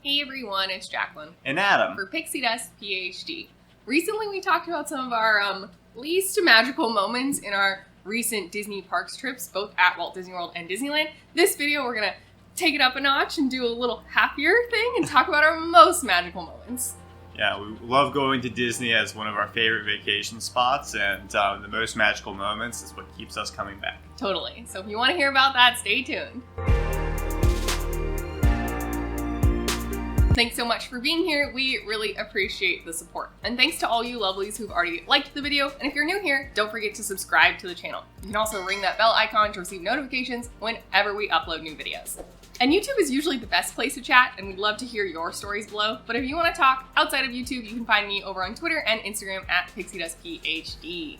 Hey everyone, it's Jacqueline. And Adam. For Pixie Dust PhD. Recently we talked about some of our least magical moments in our recent Disney parks trips, both at Walt Disney World and Disneyland. This video we're going to take it up a notch and do a little happier thing and talk about our most magical moments. Yeah, we love going to Disney as one of our favorite vacation spots, and the most magical moments is what keeps us coming back. Totally. So if you want to hear about that, stay tuned. Thanks so much for being here. We really appreciate the support. And thanks to all you lovelies who've already liked the video. And if you're new here, don't forget to subscribe to the channel. You can also ring that bell icon to receive notifications whenever we upload new videos. And YouTube is usually the best place to chat, and we'd love to hear your stories below. But if you want to talk outside of YouTube, you can find me over on Twitter and Instagram at PixieDustPhD.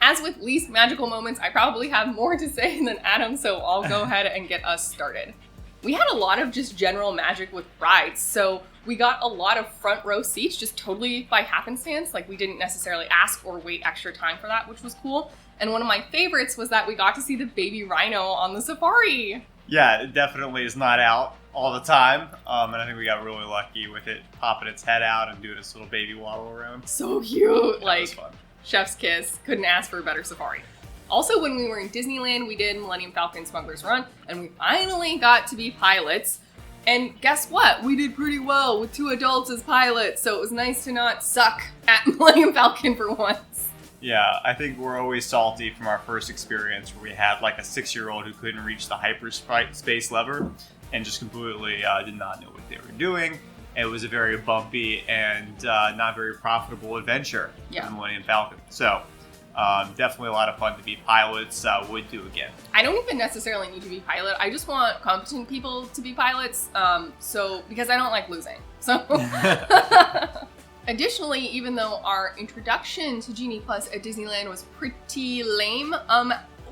As with least magical moments, I probably have more to say than Adam, so I'll go ahead and get us started. We had a lot of just general magic with rides, so we got a lot of front row seats just totally by happenstance. Like, we didn't necessarily ask or wait extra time for that, which was cool. And one of my favorites was that we got to see the baby rhino on the safari. Yeah, it definitely is not out all the time, and I think we got really lucky with it popping its head out and doing its little baby waddle around. So cute. That was fun. Chef's kiss. Couldn't ask for a better safari. Also, when we were in Disneyland, we did Millennium Falcon Smuggler's Run, and we finally got to be pilots. And guess what? We did pretty well with 2 adults as pilots, so it was nice to not suck at Millennium Falcon for once. Yeah, I think we're always salty from our first experience where we had like a 6-year-old who couldn't reach the hyperspace lever and just completely did not know what they were doing. It was a very bumpy and not very profitable adventure for the Millennium Falcon. So, definitely a lot of fun to be pilots, would do again. I don't even necessarily need to be pilot. I just want competent people to be pilots, because I don't like losing. So, additionally, even though our introduction to Genie Plus at Disneyland was pretty lame,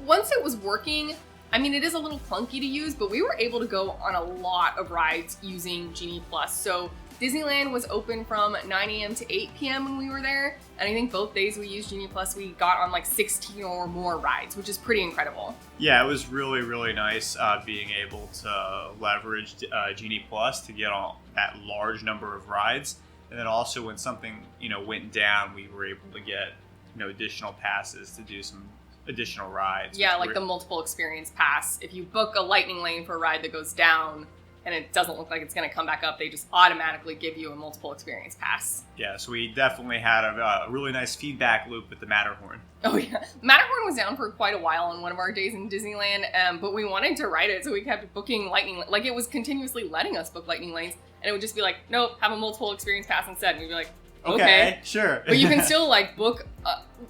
once it was working, I mean, it is a little clunky to use, but we were able to go on a lot of rides using Genie Plus. So Disneyland was open from 9 a.m. to 8 p.m. when we were there. And I think both days we used Genie Plus, we got on like 16 or more rides, which is pretty incredible. Yeah, it was really, really nice being able to leverage Genie Plus to get on that large number of rides. And then also when something, went down, we were able to get, additional passes to do some additional rides. Yeah, like the multiple experience pass. If you book a lightning lane for a ride that goes down and it doesn't look like it's going to come back up, they just automatically give you a multiple experience pass. Yeah, so we definitely had a really nice feedback loop with the Matterhorn. Oh yeah, Matterhorn was down for quite a while on one of our days in Disneyland, but we wanted to ride it, so we kept booking lightning, like it was continuously letting us book lightning lanes, and it would just be like, nope, have a multiple experience pass instead, and we'd be like, okay, sure. But you can still book,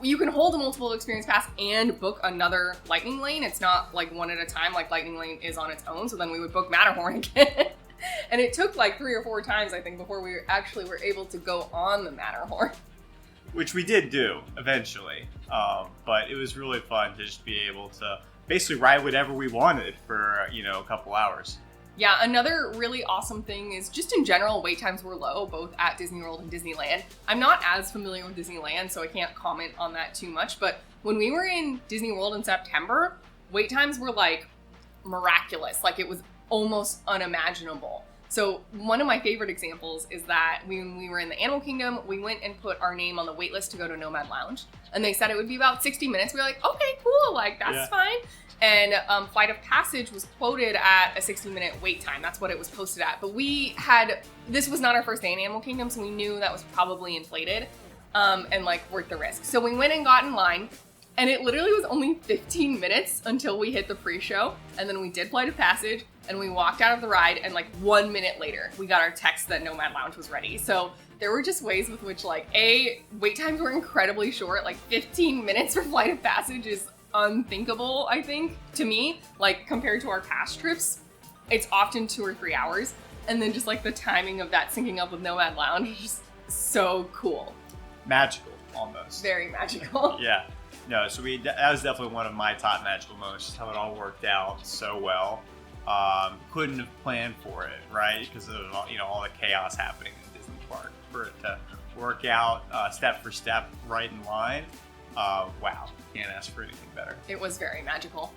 you can hold a multiple experience pass and book another lightning lane. It's not like one at a time like lightning lane is on its own. So then we would book Matterhorn again. And it took like 3 or 4 times, I think, before we actually were able to go on the Matterhorn. Which we did do eventually. But it was really fun to just be able to basically ride whatever we wanted for, a couple hours. Yeah, another really awesome thing is just in general, wait times were low, both at Disney World and Disneyland. I'm not as familiar with Disneyland, so I can't comment on that too much, but when we were in Disney World in September, wait times were like miraculous. Like it was almost unimaginable. So one of my favorite examples is that when we were in the Animal Kingdom, we went and put our name on the wait list to go to Nomad Lounge, and they said it would be about 60 minutes. We were like, okay, cool, like that's fine. And Flight of Passage was quoted at a 60-minute wait time. That's what it was posted at. But this was not our first day in Animal Kingdom, so we knew that was probably inflated and worth the risk. So we went and got in line, and it literally was only 15 minutes until we hit the pre-show. And then we did Flight of Passage, and we walked out of the ride, and 1 minute later, we got our text that Nomad Lounge was ready. So there were just ways with which, wait times were incredibly short. 15 minutes for Flight of Passage is unthinkable, I think, to me, compared to our past trips. It's often 2 or 3 hours, and then just the timing of that syncing up with Nomad Lounge is just so cool. Magical, almost. Very magical. Yeah. No, so that was definitely one of my top magical moments, just how it all worked out so well. Couldn't have planned for it, right? Because of all the chaos happening in Disney Park. For it to work out step for step, right in line. Wow, can't ask for anything better. It was very magical.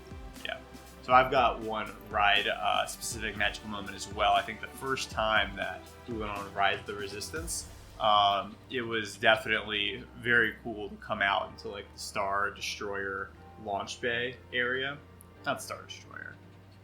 Yeah. So I've got one ride specific magical moment as well. I think the first time that we went on Rise of the Resistance, it was definitely very cool to come out into like the Star Destroyer launch bay area. Not Star Destroyer,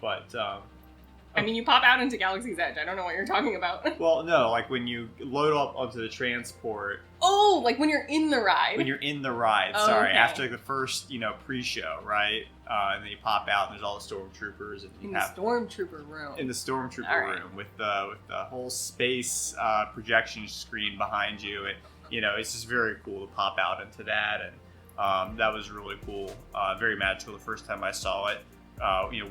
but I mean, you pop out into Galaxy's Edge. I don't know what you're talking about. well, no, like when you load up onto the transport. Oh, like when you're in the ride. When you're in the ride, Oh, sorry, okay. after like the first, pre-show, right? And then you pop out, and there's all the stormtroopers, and you In the have Stormtrooper room. in the stormtrooper All right. room with the whole space projection screen behind you, and it's just very cool to pop out into that, and that was really cool, very magical the first time I saw it.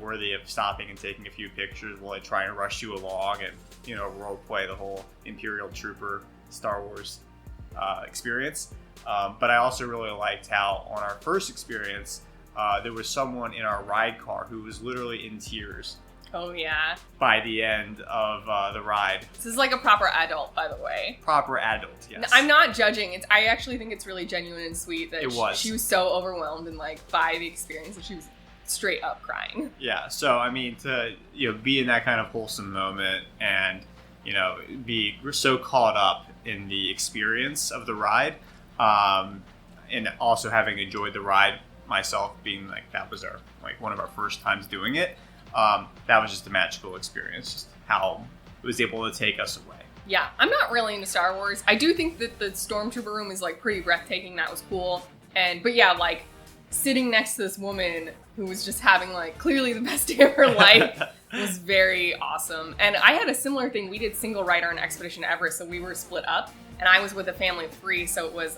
Worthy of stopping and taking a few pictures while they try and rush you along and role play the whole Imperial Trooper Star Wars experience. But I also really liked how on our first experience there was someone in our ride car who was literally in tears Oh, yeah. by the end of the ride. This is like a proper adult, by the way. Proper adult, yes. I'm not judging. I actually think it's really genuine and sweet that It was. she was so overwhelmed and like by the experience that she was straight up crying. Yeah, so I mean, to be in that kind of wholesome moment and be so caught up in the experience of the ride, and also having enjoyed the ride myself, being like that was one of our first times doing it. That was just a magical experience, just how it was able to take us away. Yeah, I'm not really into Star Wars. I do think that the Stormtrooper room is like pretty breathtaking. That was cool. But yeah, like sitting next to this woman who was just having like clearly the best day of her life was very awesome. And I had a similar thing. We did single rider on Expedition Everest, so we were split up, and I was with a family of 3, so it was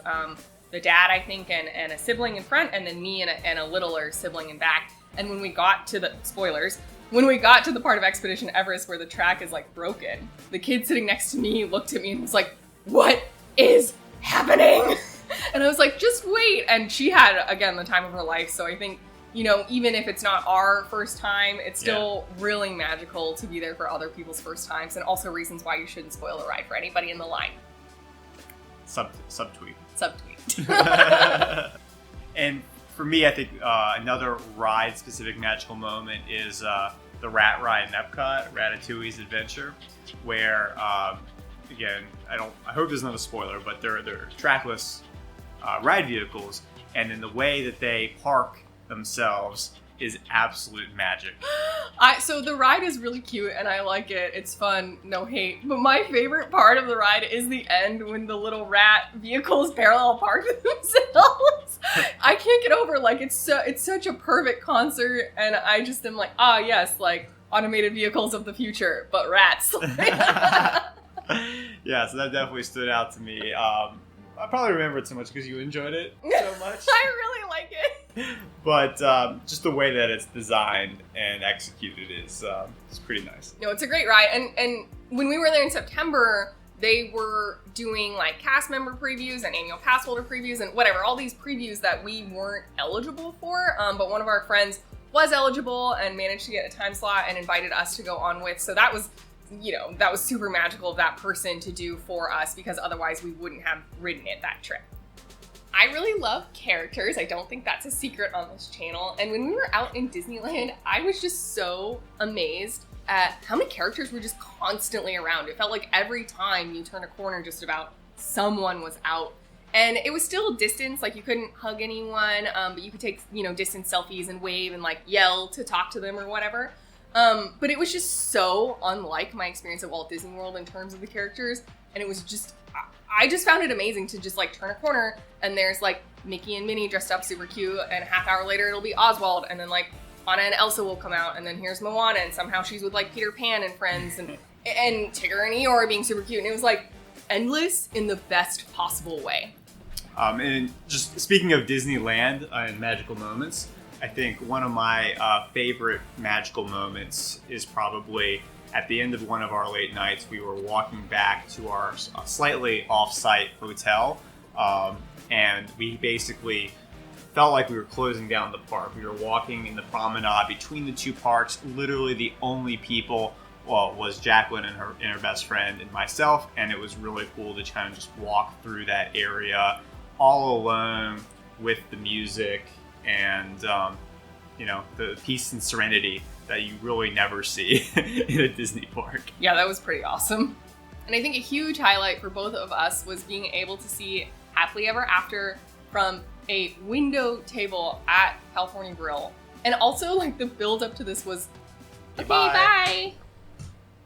the dad, I think, and a sibling in front, and then me and a littler sibling in back. And when we got to the spoilers, when we got to the part of Expedition Everest where the track is like broken, the kid sitting next to me looked at me and was like, "What is happening?" And I was like, "Just wait." And she had, again, the time of her life. So I think, even if it's not our first time, it's still really magical to be there for other people's first times, and also reasons why you shouldn't spoil a ride for anybody in the line. Subtweet. Subtweet. And for me, I think another ride-specific magical moment is the Rat Ride in Epcot, Ratatouille's Adventure, where again, I hope this is not a spoiler, but they're trackless ride vehicles, and in the way that they park themselves is absolute magic. So the ride is really cute and I like it. It's fun, no hate. But my favorite part of the ride is the end when the little rat vehicles parallel park themselves. I can't get over, like, it's such a perfect concert, and I just am like, yes, like automated vehicles of the future, but rats. Yeah, so that definitely stood out to me. I probably remember it so much because you enjoyed it so much. I really like it. But just the way that it's designed and executed is pretty nice. No, it's a great ride. And when we were there in September, they were doing like cast member previews and annual pass holder previews and whatever, all these previews that we weren't eligible for. But one of our friends was eligible and managed to get a time slot and invited us to go on with. So that was, that was super magical of that person to do for us, because otherwise we wouldn't have ridden it that trip. I really love characters. I don't think that's a secret on this channel. And when we were out in Disneyland, I was just so amazed at how many characters were just constantly around. It felt like every time you turn a corner, just about someone was out. And it was still distance, like you couldn't hug anyone, but you could take, distance selfies and wave and like yell to talk to them or whatever. But it was just so unlike my experience at Walt Disney World in terms of the characters. And it was just, I just found it amazing to just like turn a corner and there's like Mickey and Minnie dressed up super cute, and a half hour later it'll be Oswald, and then like Anna and Elsa will come out, and then here's Moana, and somehow she's with like Peter Pan and friends, and Tigger and Eeyore being super cute. And it was like endless in the best possible way. And just speaking of Disneyland and magical moments, I think one of my favorite magical moments is probably at the end of one of our late nights. We were walking back to our slightly off-site hotel, and we basically felt like we were closing down the park. We were walking in the promenade between the two parks. Literally the only people was Jacqueline and her best friend and myself, and it was really cool to kind of just walk through that area all alone with the music, and the peace and serenity that you really never see in a Disney park. Yeah, that was pretty awesome. And I think a huge highlight for both of us was being able to see Happily Ever After from a window table at California Grill. And also, like, the build up to this was, okay, bye,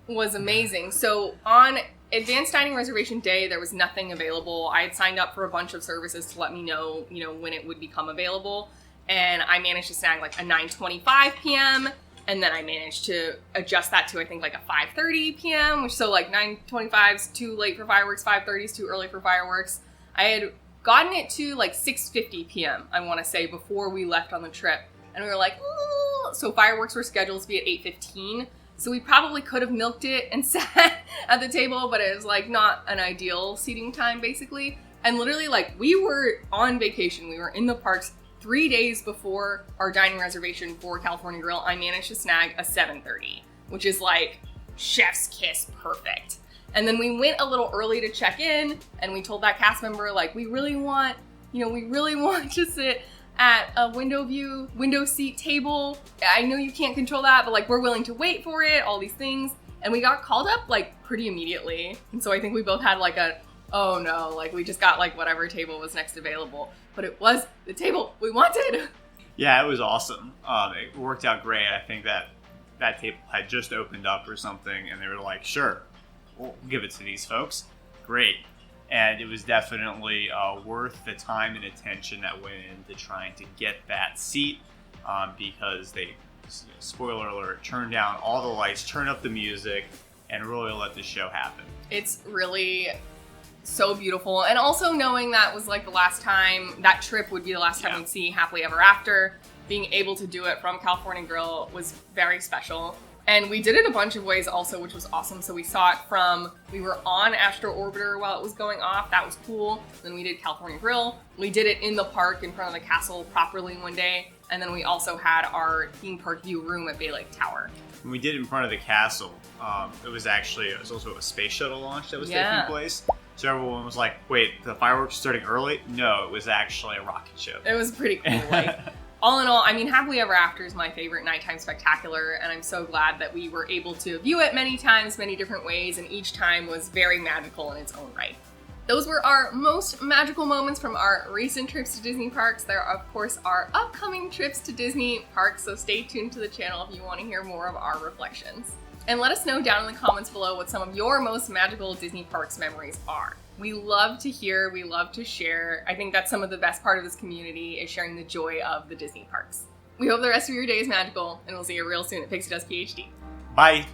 was amazing. So on advanced dining reservation day, there was nothing available. I had signed up for a bunch of services to let me know, when it would become available. And I managed to snag like a 9:25 p.m. And then I managed to adjust that to, I think, like a 5:30 p.m. Which, so like 9:25 is too late for fireworks, 5:30 is too early for fireworks. I had gotten it to like 6:50 p.m., I want to say, before we left on the trip. And we were like, ooh. So fireworks were scheduled to be at 8:15. So we probably could have milked it and sat at the table, but it was like not an ideal seating time, basically. And literally, like, we were on vacation. We were in the parks 3 days before our dining reservation for California Grill. I managed to snag a 7:30, which is like chef's kiss perfect. And then we went a little early to check in, and we told that cast member, like, we really want to sit at a window seat table. I know you can't control that, but like, we're willing to wait for it, all these things. And we got called up like pretty immediately. And so I think we both had like oh no, like we just got like whatever table was next available, but it was the table we wanted. Yeah, it was awesome. It worked out great. I think that table had just opened up or something, and they were like, sure, we'll give it to these folks. Great. And it was definitely worth the time and attention that went into trying to get that seat, because they, spoiler alert, turned down all the lights, turned up the music, and really let the show happen. It's really so beautiful. And also knowing that was like the last time, that trip would be the last time we'd see Happily Ever After, being able to do it from California Grill was very special. And we did it a bunch of ways also, which was awesome. So we saw it we were on Astro Orbiter while it was going off. That was cool. Then we did California Grill. We did it in the park in front of the castle properly one day. And then we also had our theme park view room at Bay Lake Tower. When we did it in front of the castle, it was also a space shuttle launch that was taking place. So everyone was like, wait, the fireworks are starting early? No, it was actually a rocket show. It was pretty cool. Like, all in all, I mean, Happily Ever After is my favorite nighttime spectacular, and I'm so glad that we were able to view it many times, many different ways, and each time was very magical in its own right. Those were our most magical moments from our recent trips to Disney parks. There, of course, are upcoming trips to Disney parks, so stay tuned to the channel if you want to hear more of our reflections. And let us know down in the comments below what some of your most magical Disney parks memories are. We love to hear, we love to share. I think that's some of the best part of this community, is sharing the joy of the Disney parks. We hope the rest of your day is magical, and we'll see you real soon at Pixie Dust PhD. Bye!